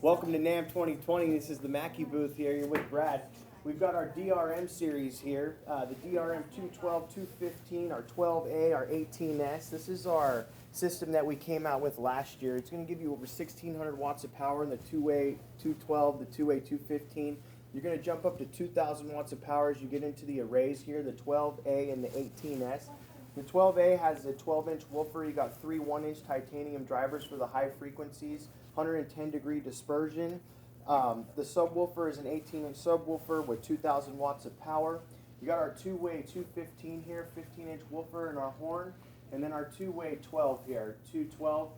Welcome to NAMM 2020. This is the Mackie booth here. You're with Brad. We've got our DRM series here, the DRM 212, 215, our 12A, our 18S. This is our system that we came out with last year. It's going to give you over 1,600 watts of power in the 2A 212, the 2A 215. You're going to jump up to 2,000 watts of power as you get into the arrays here, the 12A and the 18S. The 12A has a 12-inch woofer. You got three 1-inch titanium drivers for the high frequencies, 110-degree dispersion. The subwoofer is an 18-inch subwoofer with 2,000 watts of power. You got our two-way 215 here, 15-inch woofer and our horn, and then our two-way 12 here, 212.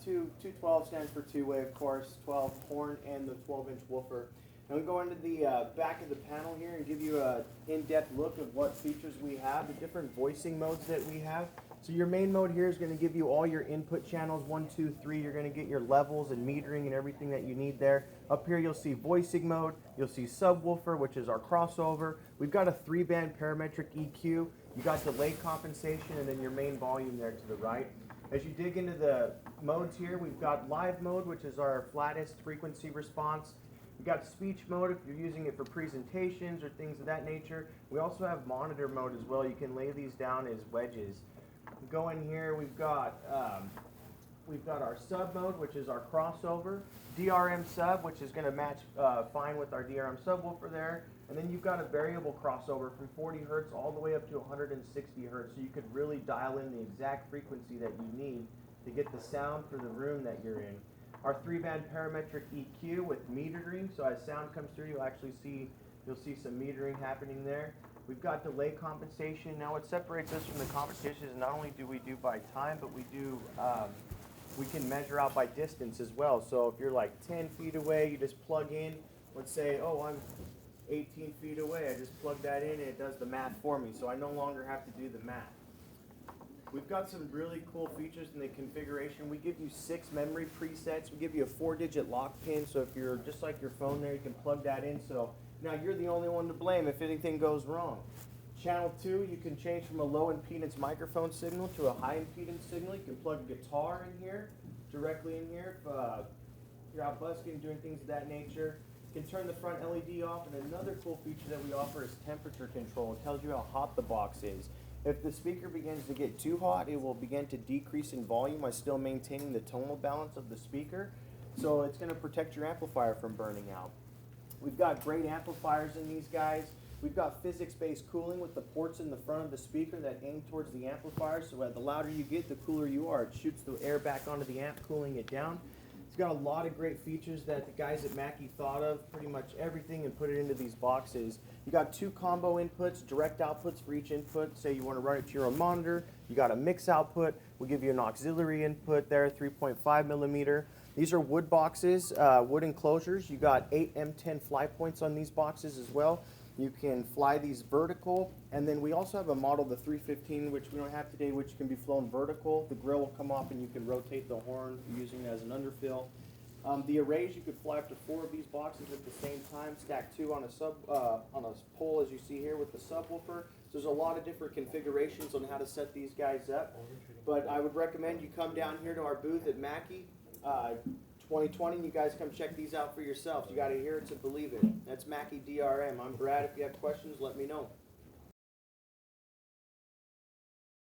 212 stands for two-way, of course, 12 horn and the 12-inch woofer. And we go into the back of the panel here and give you an in-depth look of what features we have, the different voicing modes that we have. So your main mode here is going to give you all your input channels, 1, 2, 3. You're going to get your levels and metering and everything that you need there. Up here you'll see voicing mode, you'll see subwoofer, which is our crossover. We've got a 3-band parametric EQ. You got delay compensation and then your main volume there to the right. As you dig into the modes here, we've got live mode, which is our flattest frequency response. We've got speech mode if you're using it for presentations or things of that nature. We also have monitor mode as well. You can lay these down as wedges. Go in here, we've got our sub mode, which is our crossover, DRM sub, which is going to match fine with our DRM subwoofer there, and then you've got a variable crossover from 40 hertz all the way up to 160 hertz, so you could really dial in the exact frequency that you need to get the sound for the room that you're in. Our 3-band parametric EQ with metering, so as sound comes through, you'll see some metering happening there. We've got delay compensation. Now what separates us from the competition is not only do we do by time, but we can measure out by distance as well. So if you're like 10 feet away, you just plug in, let's say, oh, I'm 18 feet away. I just plug that in and it does the math for me. So I no longer have to do the math. We've got some really cool features in the configuration. We give you 6 memory presets. We give you a 4-digit lock pin, so if you're just like your phone there, you can plug that in. So now you're the only one to blame if anything goes wrong. Channel 2, you can change from a low impedance microphone signal to a high impedance signal. You can plug a guitar in here, directly in here, if you're out busking, doing things of that nature. You can turn the front LED off, and another cool feature that we offer is temperature control. It tells you how hot the box is. If the speaker begins to get too hot, it will begin to decrease in volume while still maintaining the tonal balance of the speaker. So it's going to protect your amplifier from burning out. We've got great amplifiers in these guys. We've got physics-based cooling with the ports in the front of the speaker that aim towards the amplifier, so the louder you get, the cooler you are. It shoots the air back onto the amp, cooling it down. It's got a lot of great features that the guys at Mackie thought of, pretty much everything, and put it into these boxes. You got 2 combo inputs, direct outputs for each input. Say you want to run it to your own monitor. You got a mix output. We'll give you an auxiliary input there, 3.5 millimeter. These are wood boxes, wood enclosures. You got 8 M10 fly points on these boxes as well. You can fly these vertical, and then we also have a model, the 315, which we don't have today, which can be flown vertical. The grill will come off and you can rotate the horn using it as an underfill. The arrays, you could fly up to 4 of these boxes at the same time, stack 2 on a pole as you see here with the subwoofer. So there's a lot of different configurations on how to set these guys up. But I would recommend you come down here to our booth at Mackie 2020. You guys come check these out for yourselves. You got to hear it to believe it. That's Mackie DRM. I'm Brad. If you have questions, let me know.